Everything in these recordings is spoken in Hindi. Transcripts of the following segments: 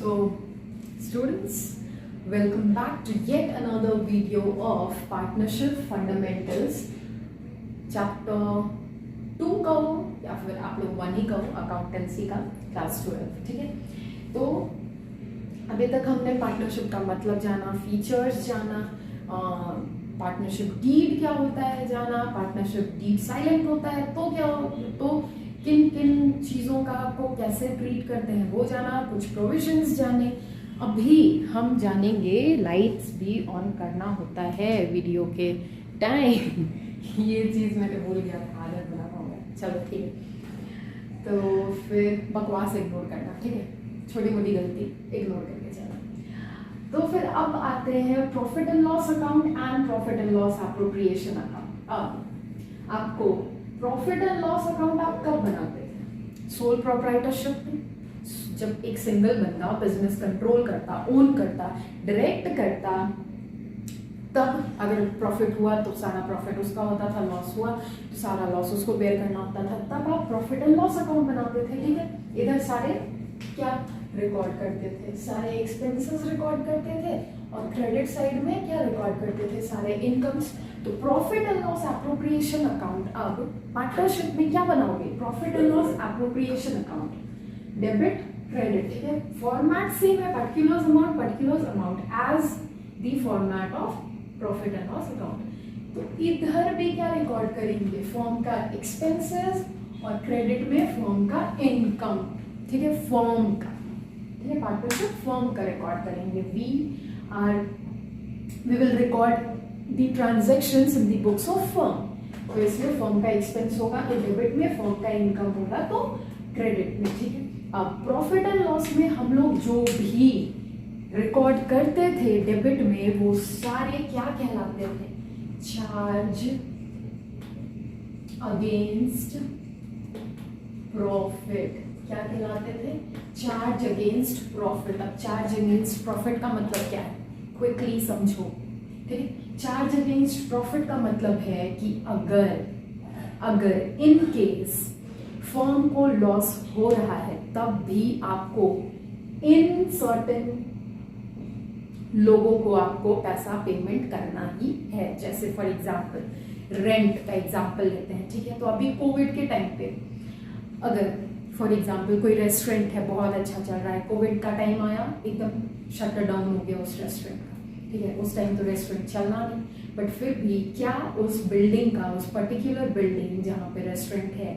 So, students, welcome back to yet another video of Partnership Fundamentals, Chapter 2 कहो या फिर आप लोग 1 ही कहो, अकाउंटेंसी का क्लास 12। ठीक है, तो अभी तक हमने पार्टनरशिप का मतलब जाना, फीचर्स जाना, पार्टनरशिप डीड क्या होता है जाना, पार्टनरशिप डीड साइलेंट होता है तो क्या तो किन किन चीज़ों का आपको कैसे ट्रीट करते हैं वो जाना, कुछ प्रोविजंस जाने। अभी हम जानेंगे लाइट्स भी ऑन करना होता है वीडियो के टाइम। ये चीज़ मैंने भूल गया था, आदत बना पाऊंगा। चलो ठीक है, तो फिर बकवास इग्नोर करना, ठीक है, छोटी मोटी गलती इग्नोर करके चलना। तो फिर अब आते हैं profit and loss account and profit and loss appropriation account. अब आपको प्रॉफिट एंड लॉस अकाउंट आप कब बनाते थे? सोल प्रोप्राइटरशिप में, जब एक सिंगल बंदा बिजनेस कंट्रोल करता, ओन करता, डायरेक्ट करता, तब अगर प्रॉफिट हुआ तो सारा प्रॉफिट उसका होता था, लॉस हुआ तो सारा लॉस उसको बेयर करना होता था, तब आप प्रॉफिट एंड लॉस अकाउंट बनाते थे। ठीक है, इधर सारे क्या रिकॉर्ड करते थे? सारे एक्सपेंसेस रिकॉर्ड करते थे और क्रेडिट साइड में क्या रिकॉर्ड करते थे? सारे इनकम्स। तो profit and loss appropriation account अब पार्टनरशिप में क्या बनाओगे? Profit and loss appropriation account, debit credit. ठीक है, फॉर्मेट सेम है, particulars amount as the format of profit and loss account. तो इधर भी क्या रिकॉर्ड करेंगे? फर्म का एक्सपेंसेस और क्रेडिट में फर्म का इनकम। ठीक है, फर्म का, ठीक है, पार्टनरशिप फर्म का रिकॉर्ड करेंगे। We will record the transactions in the books of firm. तो इसमें फर्म का एक्सपेंस होगा तो डेबिट में, फर्म का इनकम होगा तो क्रेडिट में। ठीक है, अब प्रॉफिट एंड लॉस में हम लोग जो भी रिकॉर्ड करते थे डेबिट में, वो सारे क्या कहलाते थे? Charge against profit. क्या कहलाते थे? Charge against profit. अब चार्ज अगेंस्ट प्रॉफिट का मतलब क्या है? क्विकली समझो। ठीक है, चार्ज अगेंस्ट प्रॉफिट का मतलब है कि अगर इन केस फर्म को लॉस हो रहा है तब भी आपको इन सर्टेन लोगों को आपको पैसा पेमेंट करना ही है। जैसे फॉर एग्जांपल रेंट का एग्जांपल लेते हैं। ठीक है, तो अभी कोविड के टाइम पे अगर फॉर एग्जांपल कोई रेस्टोरेंट है, बहुत अच्छा चल रहा है, कोविड का टाइम आया, एकदम शटर डाउन हो गया उस रेस्टोरेंट का। ठीक है, उस टाइम तो रेस्टोरेंट चलना नहीं, बट फिर भी क्या उस बिल्डिंग का, उस पर्टिकुलर बिल्डिंग जहाँ पे रेस्टोरेंट है,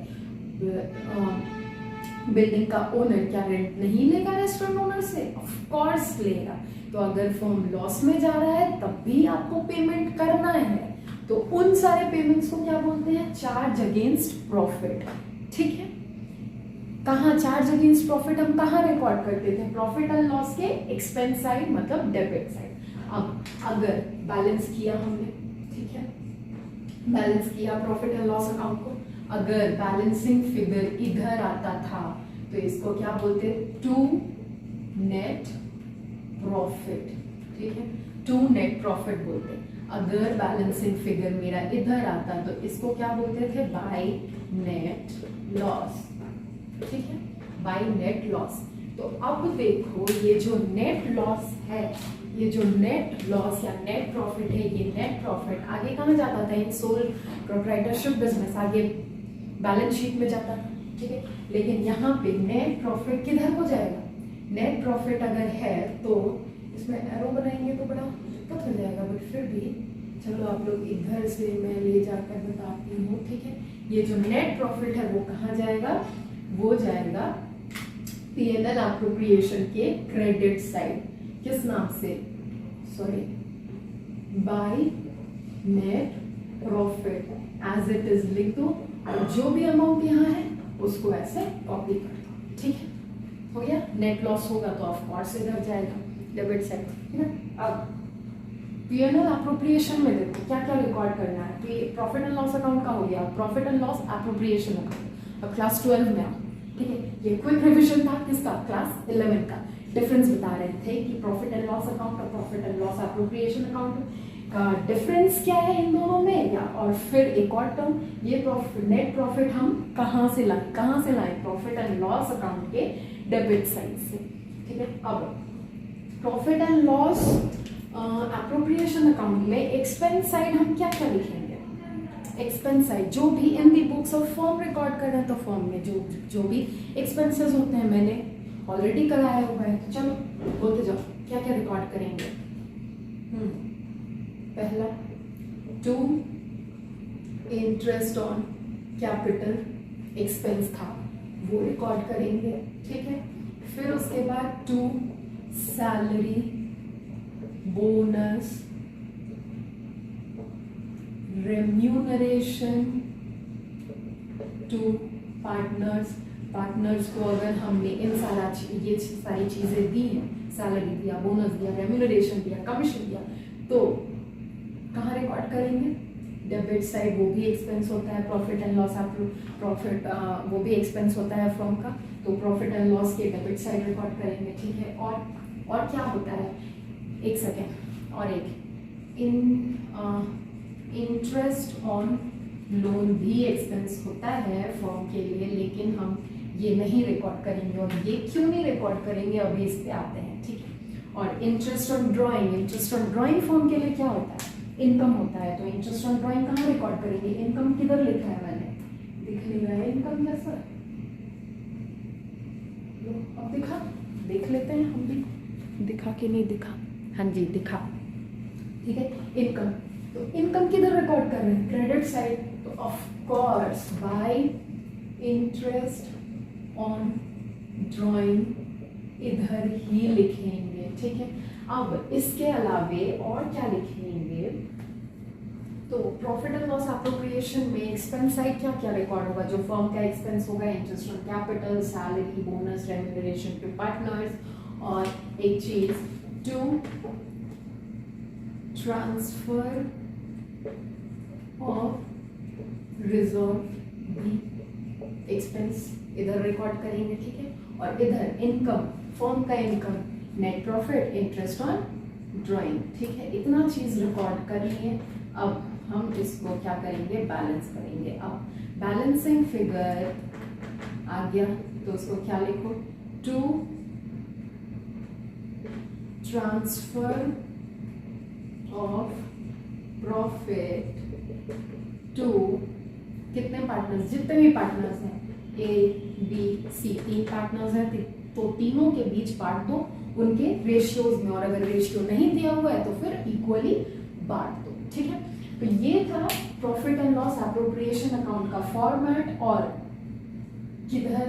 बिल्डिंग का ओनर क्या रेंट नहीं लेगा रेस्टोरेंट ओनर से? ऑफ कोर्स लेगा। तो अगर फर्म लॉस में जा रहा है तब भी आपको पेमेंट करना है। तो उन सारे पेमेंट्स को क्या बोलते हैं? Charge against profit. ठीक है, कहाँ चार्ज अगेंस्ट प्रॉफिट हम कहाँ रिकॉर्ड करते थे? प्रॉफिट एंड लॉस के एक्सपेंस साइड, मतलब डेबिट साइड। अब अगर बैलेंस किया हमने, ठीक है, बैलेंस किया प्रॉफिट एंड लॉस अकाउंट को, अगर बैलेंसिंग फिगर इधर आता था तो इसको क्या बोलते? To net profit. ठीक है, टू नेट प्रॉफिट बोलते। अगर बैलेंसिंग फिगर मेरा इधर आता तो इसको क्या बोलते थे? By net loss. ठीक है, बाय नेट लॉस। तो अब देखो ये जो नेट लॉस है, ये जो नेट लॉस या नेट प्रॉफिट है, ये नेट प्रॉफिट आगे कहाँ जाता था? इन सोल प्रोप्राइटरशिप बिजनेस आगे बैलेंस शीट में जाता। ठीक है, लेकिन यहाँ पे नेट प्रॉफिट किधर को जाएगा? नेट प्रॉफिट अगर है तो इसमें एरो बनाएंगे तो बड़ा दिक्कत हो जाएगा, बट फिर भी चलो आप लोग इधर से मैं ले जाकर बताती हूँ। ठीक है, ये जो नेट प्रॉफिट है वो कहाँ जाएगा? वो जाएगा P&L एप्रोप्रिएशन के क्रेडिट साइड। किस नाम से? Sorry, by net profit as it is लिख दो और जो भी अमाउंट यहाँ है उसको ऐसे कॉपी कर दो। ठीक है, हो गया। नेट लॉस होगा तो ऑफ कोर्स इधर जाएगा डेबिट साइड। ठीक है, अब P&L एप्रोप्रिएशन में देखो क्या क्या रिकॉर्ड करना है। प्रॉफिट एंड लॉस अकाउंट का हो गया, profit and loss appropriation account. अब क्लास 12 में आओ। ठीक है, ये क्विक रिविजन था किसका? क्लास 11 का। डिफरेंस बता रहे थे कि प्रॉफिट एंड लॉस अकाउंट और profit and loss appropriation account का डिफरेंस क्या है इन दोनों में, या और फिर एक और टर्म, ये नेट प्रॉफिट हम कहाँ से लाए? प्रॉफिट एंड लॉस अकाउंट के डेबिट साइड से। ठीक है। अब profit and loss appropriation account में एक्सपेंस साइड हम क्या क्या लिखेंगे? एक्सपेंस साइड जो भी इन दी बुक्स ऑफ फर्म रिकॉर्ड कर रहे हैं, तो फर्म में जो भी एक्सपेंसेस होते हैं मैंने ऑलरेडी कराया हुआ है। चलो बोलते जाओ क्या क्या रिकॉर्ड करेंगे। पहला 2 इंटरेस्ट ऑन कैपिटल एक्सपेंस था, वो रिकॉर्ड करेंगे, ठीक है। फिर उसके बाद 2 salary bonus remuneration to partners को अगर हमने ये सारी चीजें दी हैं, सैलरी दिया, बोनस दिया, रेम्यूनरेशन दिया, कमीशन दिया, तो कहाँ रिकॉर्ड करेंगे? डेबिट साइड, वो भी एक्सपेंस होता है। प्रॉफिट एंड लॉस प्रॉफिट वो भी एक्सपेंस होता है फर्म का, तो प्रॉफिट एंड लॉस के डेबिट साइड रिकॉर्ड करेंगे, ठीक है। और क्या होता है, एक सेकेंड, और एक इंटरेस्ट ऑन लोन भी एक्सपेंस होता है फर्म के लिए, लेकिन हम ये नहीं रिकॉर्ड करेंगे। और ये क्यों नहीं रिकॉर्ड करेंगे, अभी इस पे आते हैं, ठीक है। और इंटरेस्ट ऑन ड्राइंग फर्म के लिए क्या होता है? इनकम होता है। तो इंटरेस्ट ऑन ड्राइंग कहाँ रिकॉर्ड करेंगे? इनकम किधर लिखा है मैंने, दिख नहीं रहा है इनकम जैसा। अब देख लेते हैं हम भी, दिखा कि नहीं दिखा? हाँ जी दिखा, ठीक है। इनकम, तो इनकम किधर रिकॉर्ड कर रहे हैं? Credit side. तो of course by interest on drawing इधर ही लिखेंगे, ठीक है। अब इसके अलावे और क्या लिखेंगे? तो प्रॉफिट एंड लॉस एप्रोप्रिएशन में एक्सपेंस साइड क्या क्या रिकॉर्ड होगा? जो फर्म का एक्सपेंस होगा, interest on capital, salary, bonus, remuneration to partners, और एक चीज टू ट्रांसफर ऑफ रिजर्व भी एक्सपेंस इधर रिकॉर्ड करेंगे, ठीक है। और इधर इनकम, फर्म का income, net profit, interest on drawing, ठीक है। इतना चीज रिकॉर्ड कर लिए। अब हम इसको क्या करेंगे? बैलेंस करेंगे। अब बैलेंसिंग फिगर आ गया, तो उसको क्या लिखो? To transfer of profit to कितने पार्टनर्स? जितने भी पार्टनर्स हैं, ए बी सी, 3 पार्टनर्स हैं, तो तीनों के बीच बांट दो उनके रेशियोज में, और अगर रेशियो नहीं दिया हुआ है तो फिर इक्वली बांट दो, ठीक है। तो ये था profit and loss appropriation account का फॉर्मेट। और किधर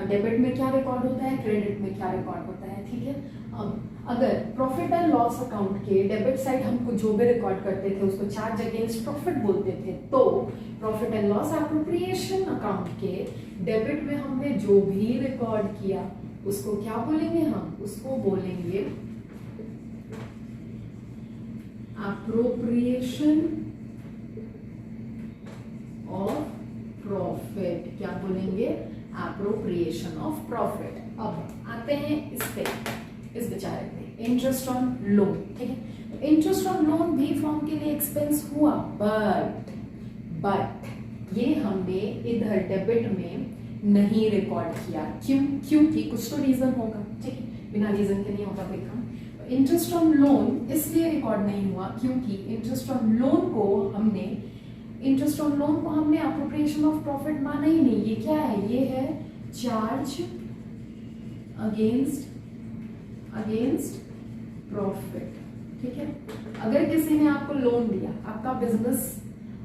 डेबिट में क्या रिकॉर्ड होता है, क्रेडिट में क्या रिकॉर्ड होता है, ठीक है। अब अगर प्रॉफिट एंड लॉस अकाउंट के डेबिट साइड हमको जो भी रिकॉर्ड करते थे उसको चार्ज अगेंस्ट प्रॉफिट बोलते थे, तो profit and loss appropriation account के डेबिट में हमने जो भी रिकॉर्ड किया उसको क्या बोलेंगे? हम उसको बोलेंगे एप्रोप्रिएशन ऑफ प्रॉफिट। क्या बोलेंगे? Appropriation of profit. अब आते हैं इस बेचारे पे, इंटरेस्ट ऑन लोन, ठीक है। इंटरेस्ट ऑन लोन भी फर्म के लिए एक्सपेंस हुआ, बट ये हमने इधर डेबिट में नहीं रिकॉर्ड किया। क्योंकि कुछ तो रीजन होगा, ठीक है, बिना रीजन के नहीं होगा देखा। इंटरेस्ट ऑन लोन इसलिए रिकॉर्ड नहीं हुआ क्योंकि इंटरेस्ट ऑन लोन को हमने एप्रोप्रिएशन ऑफ प्रॉफिट माना ही नहीं। ये क्या है? ये है चार्ज अगेंस्ट प्रॉफिट, ठीक है। अगर किसी ने आपको लोन दिया, आपका बिजनेस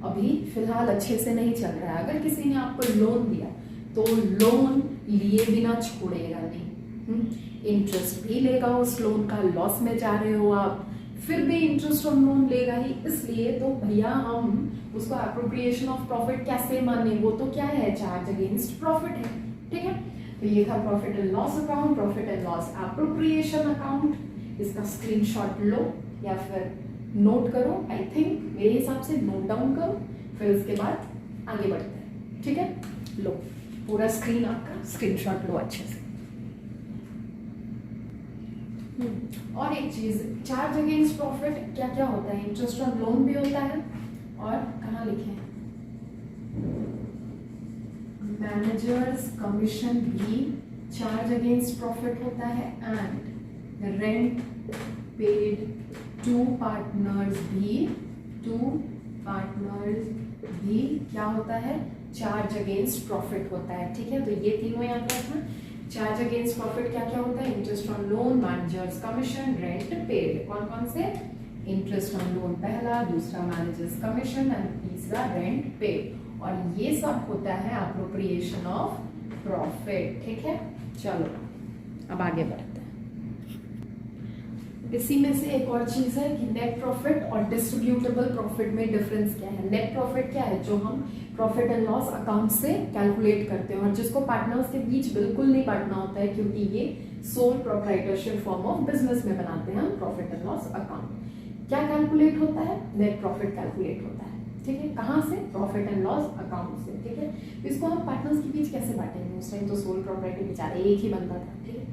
अभी फिलहाल अच्छे से नहीं चल रहा है, अगर किसी ने आपको लोन दिया तो लोन लिए बिना छोड़ेगा नहीं, इंटरेस्ट भी लेगा उस लोन का, लॉस में जा रहे हो आप फिर भी इंटरेस्ट ऑन लोन लेगा ही। इसलिए तो भैया हम उसको एप्रोप्रिएशन ऑफ प्रॉफिट कैसे माने? वो तो क्या है? चार्ज अगेंस्ट प्रॉफिट है, ठीक है। तो ये था profit and loss account, profit and loss appropriation account. इसका स्क्रीनशॉट लो या फिर नोट करो, आई थिंक मेरे हिसाब से नोट डाउन करो, फिर उसके बाद आगे बढ़ते हैं, ठीक है। लो पूरा स्क्रीन आपका स्क्रीनशॉट लो अच्छे से। और एक चीज, चार्ज अगेंस्ट प्रॉफिट क्या क्या होता है? इंटरेस्ट ऑन लोन भी होता है, और कहाँ लिखे हैं? मैनेजर्स कमीशन भी चार्ज अगेंस्ट प्रॉफिट होता है, and rent paid to partners भी क्या होता है, चार्ज अगेंस्ट प्रॉफिट होता है। ठीक है, तो ये तीनों याद रखना। चार्ज अगेंस्ट प्रॉफिट क्या क्या होता है, interest on loan, managers commission, rent paid. कौन कौन से, इंटरेस्ट ऑन लोन पहला, दूसरा मैनेजर्स कमीशन एंड तीसरा रेंट पेड। और ये सब होता है अप्रोप्रिएशन ऑफ प्रॉफिट। ठीक है, चलो अब आगे बढ़ते हैं। इसी में से एक और चीज है कि नेट प्रॉफिट और डिस्ट्रीब्यूटेबल प्रॉफिट में डिफरेंस क्या है। नेट प्रॉफिट क्या है, जो हम प्रॉफिट एंड लॉस अकाउंट से कैलकुलेट करते हैं और जिसको पार्टनर्स के बीच बिल्कुल नहीं बांटना होता है, क्योंकि ये sole proprietorship form of business में बनाते हैं हम प्रॉफिट एंड लॉस अकाउंट। क्या कैलकुलेट होता है, नेट प्रॉफिट कैलकुलेट होता है। ठीक है, कहाँ से, प्रॉफिट एंड लॉस अकाउंट से। ठीक है, इसको हम पार्टनर्स के बीच कैसे बांटेंगे, उस टाइम तो सोल प्रोप्राइटर बेचारे एक ही बंदा था। ठीक है,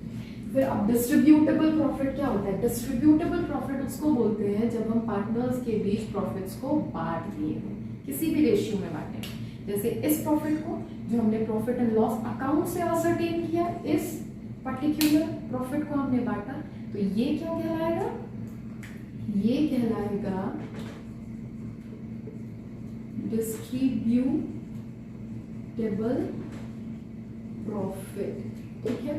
फिर अब डिस्ट्रीब्यूटेबल प्रॉफिट क्या होता है, डिस्ट्रीब्यूटेबल प्रॉफिट उसको बोलते हैं जब हम पार्टनर्स के बीच प्रॉफिट्स को बांट दिए हो, किसी भी रेशियो में बांटे। जैसे इस प्रॉफिट को जो हमने प्रॉफिट एंड लॉस अकाउंट से असरटेन किया, इस पर्टिकुलर प्रॉफिट को हमने बांटा, तो ये क्या कहलाएगा, ये कहलाएगा डिस्ट्रीब्यूटेबल प्रॉफिट। ठीक है,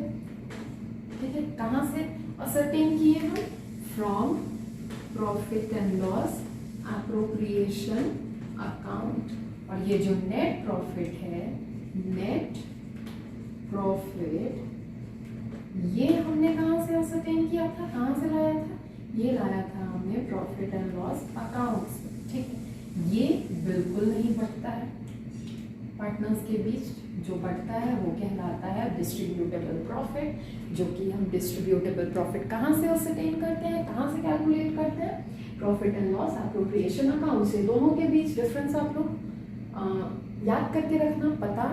ठीक है, कहां से असरटेन किए हम, from profit and loss appropriation account. और ये जो नेट प्रॉफिट है, नेट प्रॉफिट, ये हमने कहां से असरटेन किया था, कहां से लाया था, ये लाया था हमने प्रॉफिट एंड लॉस अकाउंट से। ठीक है, ये बिल्कुल नहीं बढ़ता है पार्टनर्स के बीच, जो बढ़ता है वो कहलाता है डिस्ट्रीब्यूटेबल प्रॉफिट, जो कि हम डिस्ट्रीब्यूटेबल प्रॉफिट कहाँ से असरटेन करते हैं, कहाँ से कैलकुलेट करते हैं, profit and loss appropriation account से। दोनों के बीच डिफरेंस आप लोग याद करके रखना, पता